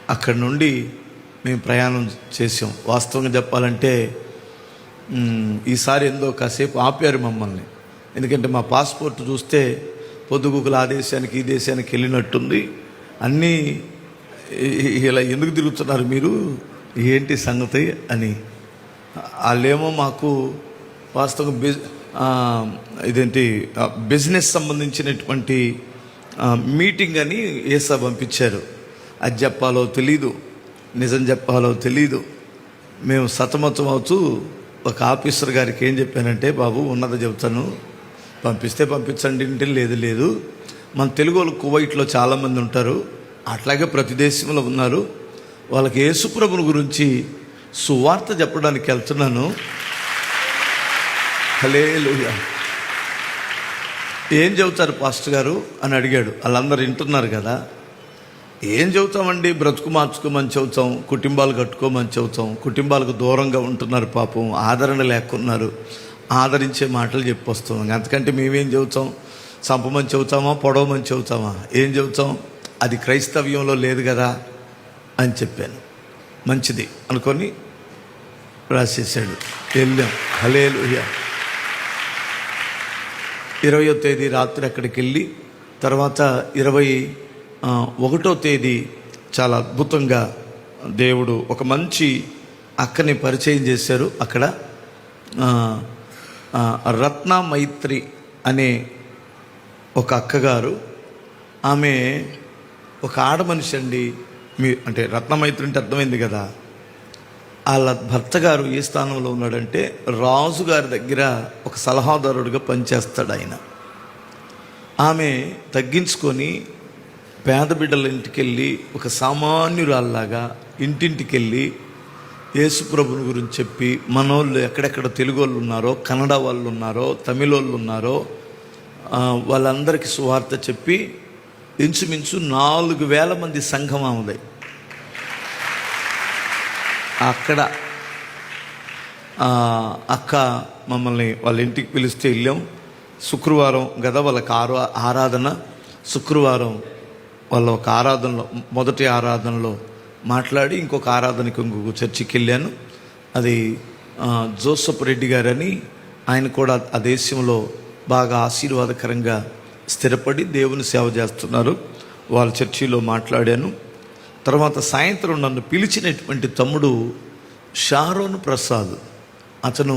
అక్కడి నుండి మేము ప్రయాణం చేసాం. వాస్తవంగా చెప్పాలంటే ఈసారి ఏందో కాసేపు ఆపారు మమ్మల్ని. ఎందుకంటే మా పాస్పోర్ట్ చూస్తే పొద్దుగుకులు ఆ దేశానికి ఈ దేశానికి వెళ్ళినట్టుంది. అన్నీ ఇలా ఎందుకు తిరుగుతున్నారు మీరు, ఏంటి సంగతి అని. వాళ్ళేమో మాకు వాస్తవంగా ఇదేంటి బిజినెస్ సంబంధించినటువంటి మీటింగ్ అని ఏసా పంపించారు. అది చెప్పాలో తెలీదు, నిజం చెప్పాలో తెలీదు. మేము సతమతం అవుతూ ఒక ఆఫీసర్ గారికి ఏం చెప్పానంటే, బాబు ఉన్నది చెబుతాను, పంపిస్తే పంపించండి అంటే లేదు. మన తెలుగు వాళ్ళు కువైట్లో చాలామంది ఉంటారు, అట్లాగే ప్రతి దేశంలో ఉన్నారు, వాళ్ళకి యేసుప్రభుని గురించి సువార్త చెప్పడానికి వెళ్తున్నాను. హల్లెలూయా. ఏం చెబుతారు పాస్టర్ గారు అని అడిగాడు. వాళ్ళందరూ వింటున్నారు కదా. ఏం చెబుతామండి, బ్రతుకు మార్చుకోమని చెబుతాం, కుటుంబాలు కట్టుకోమని చెబుతాం. కుటుంబాలకు దూరంగా ఉంటున్నారు, పాపం ఆదరణ లేకున్నారు, ఆదరించే మాటలు చెప్పొస్తాం. అంతకంటే మేమేం చెబుతాం? చంపమని చెబుతామా, పొడవమని చెబుతామా? ఏం చెబుతాం? అది క్రైస్తవ్యంలో లేదు కదా అని చెప్పాను. మంచిది అనుకొని రాసేసాడు. వెళ్ళాం. హల్లెలూయా. 20వ తేదీ రాత్రి అక్కడికి వెళ్ళి తర్వాత 21వ తేదీ చాలా అద్భుతంగా దేవుడు ఒక మంచి అక్కని పరిచయం చేశారు. అక్కడ రత్న మైత్రి అనే ఒక అక్కగారు, ఆమె ఒక ఆడ మనిషి అండి. అంటే రత్నమైత్రి అంటే అర్థమైంది కదా. వాళ్ళ భర్త గారు ఏ స్థానంలో ఉన్నాడంటే, రాజుగారి దగ్గర ఒక సలహాదారుడిగా పనిచేస్తాడు ఆయన. ఆమె తగ్గించుకొని పేద బిడ్డల ఇంటికి వెళ్ళి ఒక సామాన్యురాల్లాగా ఇంటింటికి వెళ్ళి యేసుప్రభుని గురించి చెప్పి, మనోళ్ళు ఎక్కడెక్కడ తెలుగు వాళ్ళు ఉన్నారో, కన్నడ వాళ్ళు ఉన్నారో, తమిళ వాళ్ళు ఉన్నారో వాళ్ళందరికీ సువార్త చెప్పి ఇంచుమించు 4,000 మంది సంఘం ఆమెది. అక్కడ అక్క మమ్మల్ని వాళ్ళ ఇంటికి పిలిస్తే వెళ్ళాం. శుక్రవారం కదా వాళ్ళకి ఆరాధన. శుక్రవారం వాళ్ళ ఒక ఆరాధనలో, మొదటి ఆరాధనలో మాట్లాడి ఇంకొక ఆరాధనకి ఇంకొక చర్చికి వెళ్ళాను. అది జోసఫ్ రెడ్డి గారని, ఆయన కూడా ఆ దేశంలో బాగా ఆశీర్వాదకరంగా స్థిరపడి దేవుని సేవ చేస్తున్నారు. వాళ్ళ చర్చిలో మాట్లాడాను. తర్వాత సాయంత్రం నన్ను పిలిచినటువంటి తమ్ముడు షారోన్ ప్రసాద్, అతను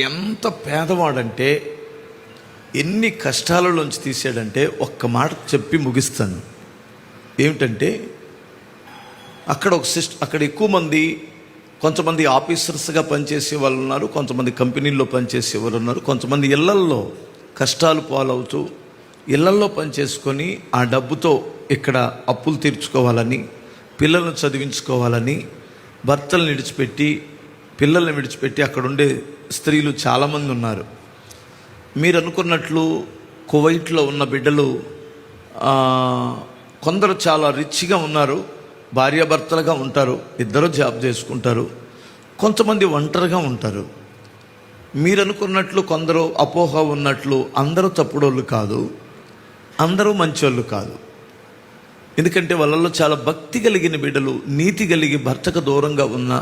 ఎంత పేదవాడంటే, ఎన్ని కష్టాలలోంచి తీసాడంటే, ఒక్క మాట చెప్పి ముగిస్తాను. ఏమిటంటే, అక్కడ ఎక్కువ మంది, కొంతమంది ఆఫీసర్స్గా పనిచేసే వాళ్ళు ఉన్నారు, కొంతమంది కంపెనీల్లో పనిచేసే వాళ్ళు ఉన్నారు, కొంతమంది ఇళ్లల్లో కష్టాలు పాలవుతూ ఇళ్లల్లో పనిచేసుకొని ఆ డబ్బుతో ఇక్కడ అప్పులు తీర్చుకోవాలని, పిల్లలను చదివించుకోవాలని భర్తలను విడిచిపెట్టి, పిల్లల్ని విడిచిపెట్టి అక్కడ ఉండే స్త్రీలు చాలామంది ఉన్నారు. మీరు అనుకున్నట్లు కువైట్లో ఉన్న బిడ్డలు కొందరు చాలా రిచ్గా ఉన్నారు, భార్యాభర్తలుగా ఉంటారు, ఇద్దరు జాబ్ చేసుకుంటారు. కొంతమంది ఒంటరిగా ఉంటారు. మీరు అనుకున్నట్లు కొందరు అపోహ ఉన్నట్లు అందరూ తప్పుడోళ్ళు కాదు, అందరూ మంచోళ్ళు కాదు. ఎందుకంటే వాళ్ళల్లో చాలా భక్తి కలిగిన బిడ్డలు, నీతి కలిగి భర్తకు దూరంగా ఉన్న,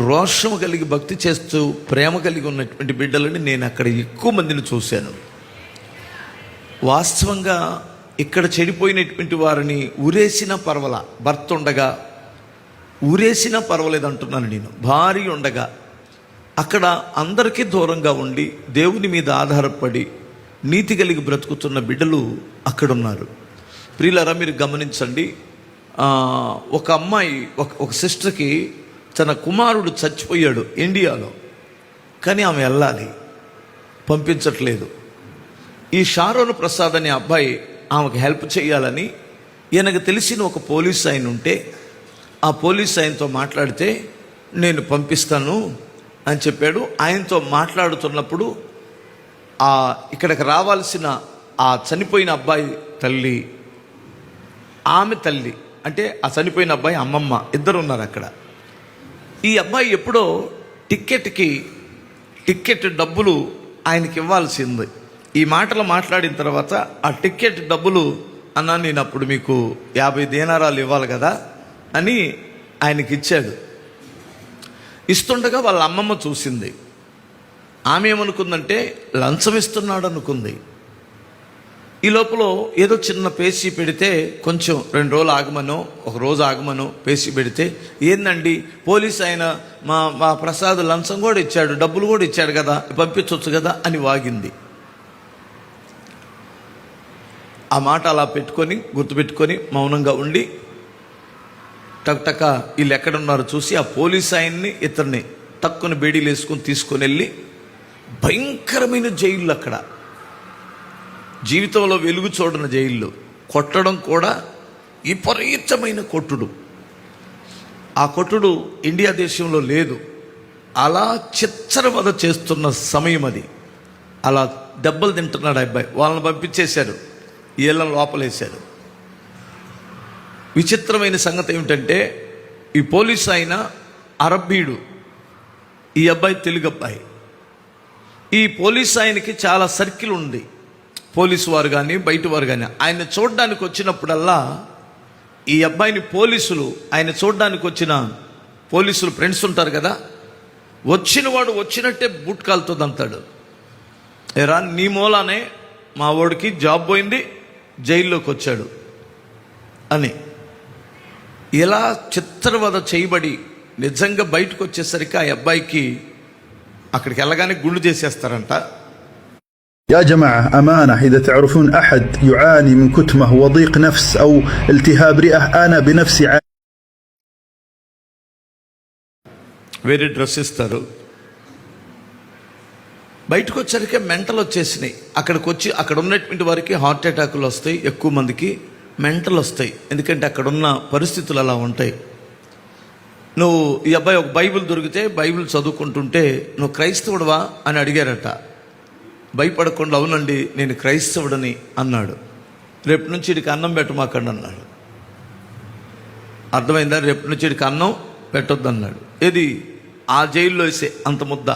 రోషం కలిగి భక్తి చేస్తూ ప్రేమ కలిగి ఉన్నటువంటి బిడ్డలని నేను అక్కడ ఎక్కువ మందిని చూశాను. వాస్తవంగా ఇక్కడ చెడిపోయినటువంటి వారిని ఊరేసినా పర్వాల, భర్త ఉండగా ఊరేసినా పర్వాలేదు అంటున్నాను నేను. భార్య ఉండగా అక్కడ అందరికీ దూరంగా ఉండి దేవుని మీద ఆధారపడి నీతి కలిగి బ్రతుకుతున్న బిడ్డలు అక్కడున్నారు. ప్రియులారా, మీరు గమనించండి. ఒక అమ్మాయి, ఒక సిస్టర్కి తన కుమారుడు చచ్చిపోయాడు ఇండియాలో, కానీ ఆమె వెళ్ళాలి, పంపించట్లేదు. ఈ షారోన్ ప్రసాద్ అనే అబ్బాయి ఆమెకు హెల్ప్ చేయాలని, ఈయనకు తెలిసిన ఒక పోలీస్ ఆయన ఉంటే ఆ పోలీస్ ఆయనతో మాట్లాడితే నేను పంపిస్తాను అని చెప్పాడు. ఆయనతో మాట్లాడుతున్నప్పుడు ఇక్కడికి రావాల్సిన ఆ చనిపోయిన అబ్బాయి తల్లి, ఆమె తల్లి, అంటే ఆ చనిపోయిన అబ్బాయి అమ్మమ్మ, ఇద్దరు ఉన్నారు అక్కడ. ఈ అబ్బాయి ఎప్పుడో టిక్కెట్ డబ్బులు ఆయనకి ఇవ్వాల్సింది. ఈ మాటలు మాట్లాడిన తర్వాత ఆ టిక్కెట్ డబ్బులు అన్నా నేను అప్పుడు మీకు 50 దీనారాలు ఇవ్వాలి కదా అని ఆయనకి ఇచ్చాడు. ఇస్తుండగా వాళ్ళ అమ్మమ్మ చూసింది. ఆమె ఏమనుకుందంటే లంచం ఇస్తున్నాడు అనుకుంది. ఈ లోపల ఏదో చిన్న పేసీ పెడితే కొంచెం 2 రోజులు ఆగమనో 1 రోజు ఆగమనో పేసీ పెడితే, ఏందండి పోలీస్ ఆయన మా ప్రసాద్ లంచం కూడా ఇచ్చాడు, డబ్బులు కూడా ఇచ్చాడు కదా, పంపించవచ్చు కదా అని వాగింది. ఆ మాట అలా పెట్టుకొని గుర్తుపెట్టుకొని మౌనంగా ఉండి టక్ వీళ్ళు ఎక్కడున్నారో చూసి ఆ పోలీస్ ఆయన్ని ఇతన్ని తక్కువ బేడీలు వేసుకొని తీసుకొని వెళ్ళి భయంకరమైన జైళ్ళు, అక్కడ జీవితంలో వెలుగు చూడని జైళ్ళు, కొట్టడం కూడా విపరీతమైన కొట్టుడు. ఆ కొట్టుడు ఇండియా దేశంలో లేదు. అలా చిచ్చరవద చేస్తున్న సమయం అది. అలా దెబ్బలు తింటున్నాడు అబ్బాయి. వాళ్ళని పంపించేశారు, వీళ్ళని లోపలేశారు. విచిత్రమైన సంగతి ఏమిటంటే ఈ పోలీసు ఆయన అరబ్బీడు, ఈ అబ్బాయి తెలుగు అబ్బాయి. ఈ పోలీసు ఆయనకి చాలా సర్కిల్ ఉంది. పోలీసు వారు కానీ బయట వారు కానీ ఆయన చూడడానికి వచ్చినప్పుడల్లా ఈ అబ్బాయిని పోలీసులు, ఆయన చూడడానికి వచ్చిన పోలీసులు ఫ్రెండ్స్ ఉంటారు కదా, వచ్చిన వాడు వచ్చినట్టే బూట్ కాలుతో దంతాడు. ఎరా నీ మూలానే మా వాడికి జాబ్ పోయింది, జైల్లోకి వచ్చాడు అని. ఇలా చిత్రవద చేయబడి నిజంగా బయటకు వచ్చేసరికి ఆ అబ్బాయికి అక్కడికి వెళ్ళగానే గుండు చేసేస్తారంట. يا جماعة أمانة إذا تعرفون أحد يعاني من كتمة وضيق نفس أو التهاب رئة أنا بنفسي వేరే డ్రెస్ ఇస్తారు. బయటకు వచ్చరికి మెంటల్ వచ్చేసినాయి. అక్కడికి వచ్చి అక్కడ ఉన్నటువంటి వారికి హార్ట్ అటాకులు వస్తాయి, ఎక్కువ మందికి మెంటల్ వస్తాయి. ఎందుకంటే అక్కడ ఉన్న పరిస్థితులు అలా ఉంటాయి. నువ్వు ఈ అబ్బాయి ఒక బైబిల్ దొరికితే బైబిల్ చదువుకుంటుంటే నువ్వు క్రైస్తవుడువా అని అడిగారట. భయపడకుండా అవునండి నేను క్రైస్తవుడని అన్నాడు. రేపు నుంచి ఇడికి అన్నం పెట్టమాకండి అన్నాడు. అర్థమైందా? రేపు నుంచి ఇడికి అన్నం పెట్టొద్దు అన్నాడు. ఏది ఆ జైల్లో వేసే అంత ముద్ద.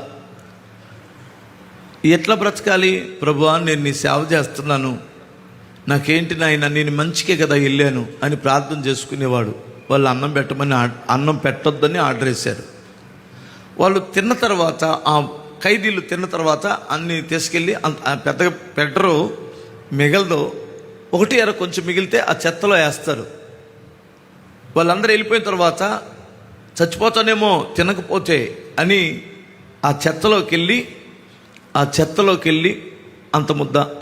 ఎట్లా బ్రతకాలి? ప్రభువా నేను నీ సేవ చేస్తున్నాను, నాకేంటి నాయన, నేను మంచికే కదా వెళ్ళాను అని ప్రార్థన చేసుకునేవాడు. వాళ్ళు అన్నం పెట్టమని అన్నం పెట్టొద్దని ఆర్డర్ వేశారు. వాళ్ళు తిన్న తర్వాత, ఆ ఖైదీలు తిన్న తర్వాత అన్ని తీసుకెళ్ళి పెద్దగా పెట్టరు, మిగలదు. 1 కొంచెం మిగిలితే ఆ చెత్తలో వేస్తారు. వాళ్ళందరూ వెళ్ళిపోయిన తర్వాత చచ్చిపోతానేమో తినకపోతే అని ఆ చెత్తలోకి వెళ్ళి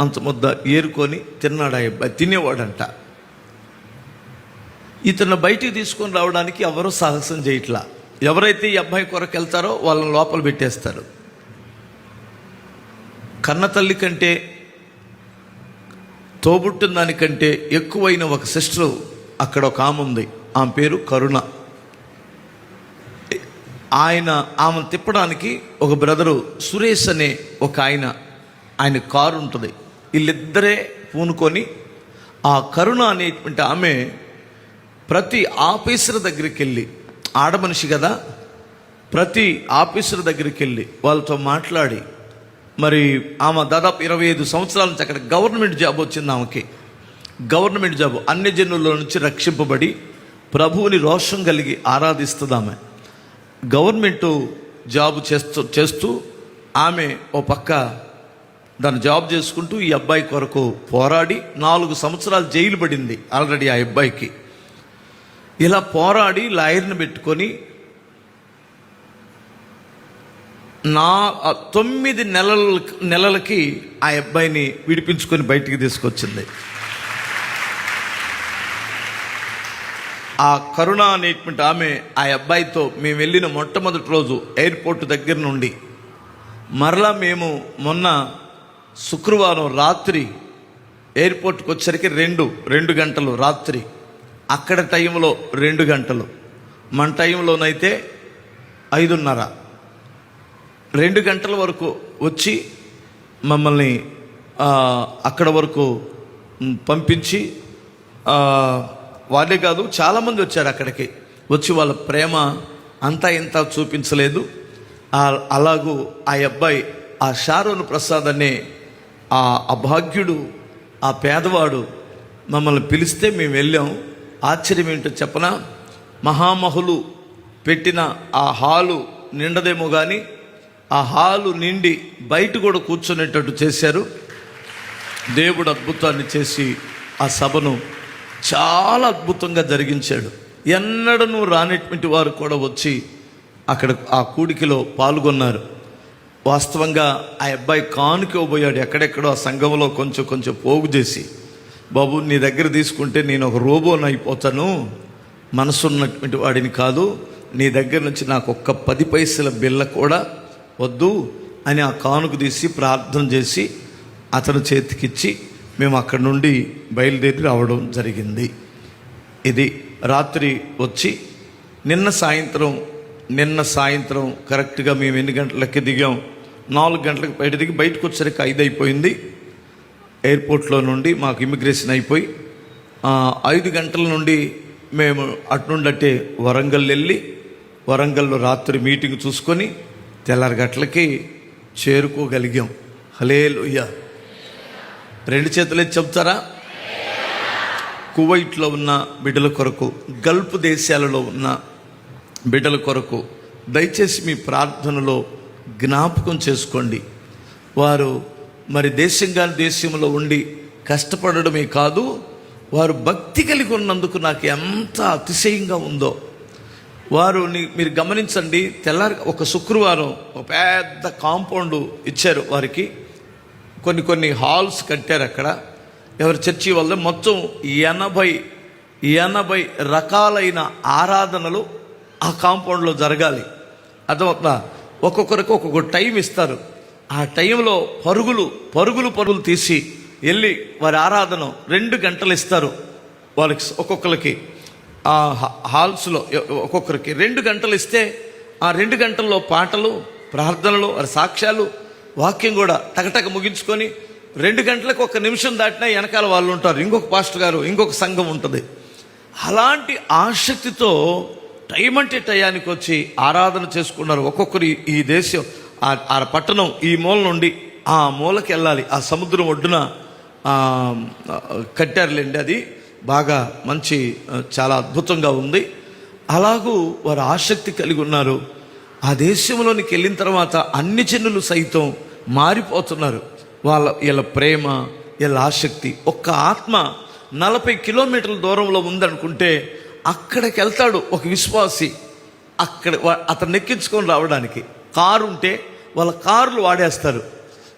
అంత ముద్ద ఏరుకొని తిన్నాడు. ఆ అబ్బాయి తినేవాడంట. ఇతను బయటికి తీసుకొని రావడానికి ఎవరూ సాహసం చేయట్లా. ఎవరైతే ఈ అబ్బాయి కొరకు వెళ్తారో వాళ్ళని లోపల పెట్టేస్తారు. కన్న తల్లి కంటే, తోబుట్టిన దానికంటే ఎక్కువైన ఒక సిస్టరు అక్కడ ఒక ఆమె ఉంది. ఆమె పేరు కరుణ. ఆమె తిప్పడానికి ఒక బ్రదరు సురేష్ అనే ఒక ఆయన కారు ఉంటుంది. వీళ్ళిద్దరే పూనుకొని ఆ కరుణ అనేటువంటి ఆమె ప్రతి ఆఫీసర్ దగ్గరికి వెళ్ళి, ఆడమనిషి కదా, ప్రతి ఆఫీసర్ దగ్గరికి వెళ్ళి వాళ్ళతో మాట్లాడి, మరి ఆమె దాదాపు 25 సంవత్సరాల నుంచి అక్కడ గవర్నమెంట్ జాబ్ వచ్చింది ఆమెకి. గవర్నమెంట్ జాబ్, అన్ని జనుల నుంచి రక్షింపబడి ప్రభువుని రోషం కలిగి ఆరాధిస్తుంది ఆమె. గవర్నమెంట్ జాబ్ చేస్తూ ఆమె ఓ పక్క దాన్ని జాబ్ చేసుకుంటూ ఈ అబ్బాయి కొరకు పోరాడి 4 సంవత్సరాలు జైలు పడింది ఆల్రెడీ ఆ అబ్బాయికి. ఇలా పోరాడి లాయర్ని పెట్టుకొని 9 నెలలకి ఆ అబ్బాయిని విడిపించుకొని బయటికి తీసుకొచ్చింది. ఆ కరుణ అనేటువంటి ఆమె ఆ అబ్బాయితో మేము వెళ్ళిన మొట్టమొదటి రోజు ఎయిర్పోర్ట్ దగ్గర నుండి మరలా మేము మొన్న శుక్రవారం రాత్రి ఎయిర్పోర్ట్కి వచ్చేసరికి 2 గంటలు రాత్రి, అక్కడ టైంలో 2 గంటలు, మన టైంలోనైతే 5:30. 2 గంటల వరకు వచ్చి మమ్మల్ని అక్కడ వరకు పంపించి, వాళ్ళే కాదు చాలామంది వచ్చారు అక్కడికి. వచ్చి వాళ్ళ ప్రేమ అంతా ఇంత చూపించలేదు. అలాగూ ఆ అబ్బాయి, ఆ షారోన్ ప్రసాద్ అనే ఆ అభాగ్యుడు, ఆ పేదవాడు మమ్మల్ని పిలిస్తే మేము వెళ్ళాం. ఆశ్చర్యం ఏంటో చెప్పనా, మహామహులు పెట్టిన ఆ హాలు నిండదేమో కానీ ఆ హాలు నిండి బయట కూడా కూర్చునేటట్టు చేశారు. దేవుడు అద్భుతాన్ని చేసి ఆ సభను చాలా అద్భుతంగా జరిగించాడు. ఎన్నడూ రానటువంటి వారు కూడా వచ్చి అక్కడ ఆ కూడికలో పాల్గొన్నారు. వాస్తవంగా ఆ అబ్బాయి కానుక ఇవ్వబోయాడు. ఎక్కడెక్కడో ఆ సంఘంలో కొంచెం పోగు చేసి, బాబు నీ దగ్గర తీసుకుంటే నేను ఒక రోబోని అయిపోతాను, మనసున్నటువంటి వాడిని కాదు, నీ దగ్గర నుంచి నాకు ఒక్క 10 పైసల బిళ్ళ కూడా వద్దు అని ఆ కానుక తీసి ప్రార్థన చేసి అతని చేతికిచ్చి మేము అక్కడి నుండి బయలుదేరి రావడం జరిగింది. ఇది రాత్రి వచ్చి నిన్న సాయంత్రం కరెక్ట్గా మేము ఎన్ని గంటలకి దిగాం, 4 గంటలకు బయట దిగి బయటకు వచ్చేసరికి 5 అయిపోయింది. ఎయిర్పోర్ట్లో నుండి మాకు ఇమిగ్రేషన్ అయిపోయి 5 గంటల నుండి మేము అటు నుండి అట్టే వరంగల్ వెళ్ళి వరంగల్లో రాత్రి మీటింగ్ చూసుకొని తెల్లారి గంటలకి చేరుకోగలిగాం. హల్లెలూయా. 2 చేతులు ఎత్తి చెప్తారా? కువైట్లో ఉన్న బిడ్డల కొరకు, గల్ఫ్ దేశాలలో ఉన్న బిడ్డల కొరకు దయచేసి మీ ప్రార్థనలో జ్ఞాపకం చేసుకోండి. వారు మరి దేశంలో ఉండి కష్టపడడమే కాదు, వారు భక్తి కలిగి ఉన్నందుకు నాకు ఎంత అతిశయంగా ఉందో. వారు మీరు గమనించండి, తెల్లారి ఒక శుక్రవారం ఒక పెద్ద కాంపౌండ్ ఇచ్చారు వారికి, కొన్ని హాల్స్ కట్టారు అక్కడ. ఎవరి చర్చి వల్ల మొత్తం 80 రకాలైన ఆరాధనలు ఆ కాంపౌండ్లో జరగాలి. అర్థమవుతుందా? ఒక్కొక్కరికి ఒక్కొక్క టైం ఇస్తారు. ఆ టైంలో పరుగులు తీసి వెళ్ళి వారి ఆరాధన 2 గంటలు ఇస్తారు వాళ్ళకి. ఒక్కొక్కరికి ఆ హాల్స్లో ఒక్కొక్కరికి 2 గంటలు ఇస్తే ఆ 2 గంటల్లో పాటలు, ప్రార్థనలు, వారి సాక్ష్యాలు, వాక్యం కూడా టకటక ముగించుకొని 2 గంటలకు 1 నిమిషం దాటినా వెనకాల వాళ్ళు ఉంటారు, ఇంకొక పాస్టర్ గారు, ఇంకొక సంఘం ఉంటుంది. అలాంటి ఆసక్తితో టైం అంటే టయానికి వచ్చి ఆరాధన చేసుకున్నారు. ఒక్కొక్కరు ఈ దేశం ఆ పట్టణం ఈ మూల నుండి ఆ మూలకి వెళ్ళాలి. ఆ సముద్రం ఒడ్డున కట్టారులేండి. అది బాగా మంచి చాలా అద్భుతంగా ఉంది. అలాగూ వారు ఆసక్తి కలిగి ఉన్నారు. ఆ దేశంలోనికి వెళ్ళిన తర్వాత అన్ని జనులు సైతం మారిపోతున్నారు. వీళ్ళ ప్రేమ, వీళ్ళ ఆసక్తి. ఒక్క ఆత్మ 40 కిలోమీటర్ల దూరంలో ఉందనుకుంటే అక్కడికి వెళ్తాడు ఒక విశ్వాసి. అతన్ని ఎక్కించుకొని రావడానికి కారు ఉంటే వాళ్ళ కార్లు వాడేస్తారు.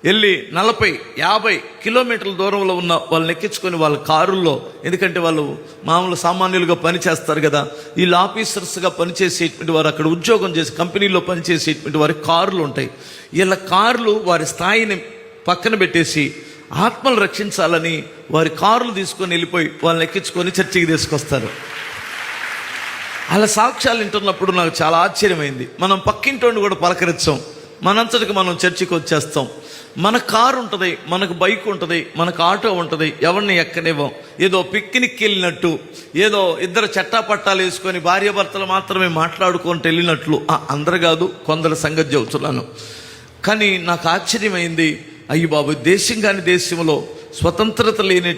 వెళ్ళి 40-50 కిలోమీటర్ల దూరంలో ఉన్న వాళ్ళని ఎక్కించుకొని వాళ్ళ కారుల్లో, ఎందుకంటే వాళ్ళు మామూలు సామాన్యులుగా పనిచేస్తారు కదా, వీళ్ళు ఆఫీసర్స్గా పనిచేసేటువంటి వారు, అక్కడ ఉద్యోగం చేసి కంపెనీలో పనిచేసేటువంటి వారి కార్లు ఉంటాయి. వీళ్ళ కార్లు వారి స్థాయిని పక్కన పెట్టేసి ఆత్మలు రక్షించాలని వారి కార్లు తీసుకొని వెళ్ళిపోయి వాళ్ళని ఎక్కించుకొని చర్చికి తీసుకొస్తారు. అలా సాక్ష్యాలు వింటున్నప్పుడు నాకు చాలా ఆశ్చర్యమైంది. మనం పక్కింటోని కూడా పలకరించాం, మనంతటికి మనం చర్చికి వచ్చేస్తాం. మన కారు ఉంటుంది, మనకు బైక్ ఉంటుంది, మనకు ఆటో ఉంటుంది, ఎవరిని ఎక్కనివ్వం. ఏదో పిక్నిక్కి వెళ్ళినట్టు, ఏదో ఇద్దరు చట్టాపట్టాలు వేసుకొని భార్యాభర్తలు మాత్రమే మాట్లాడుకుంటూ వెళ్ళినట్లు. అందరు కాదు, కొందరు సంగతి చెబుతున్నాను. కానీ నాకు ఆశ్చర్యమైంది, అయ్యి బాబు, దేశం కాని దేశంలో స్వతంత్రత లేని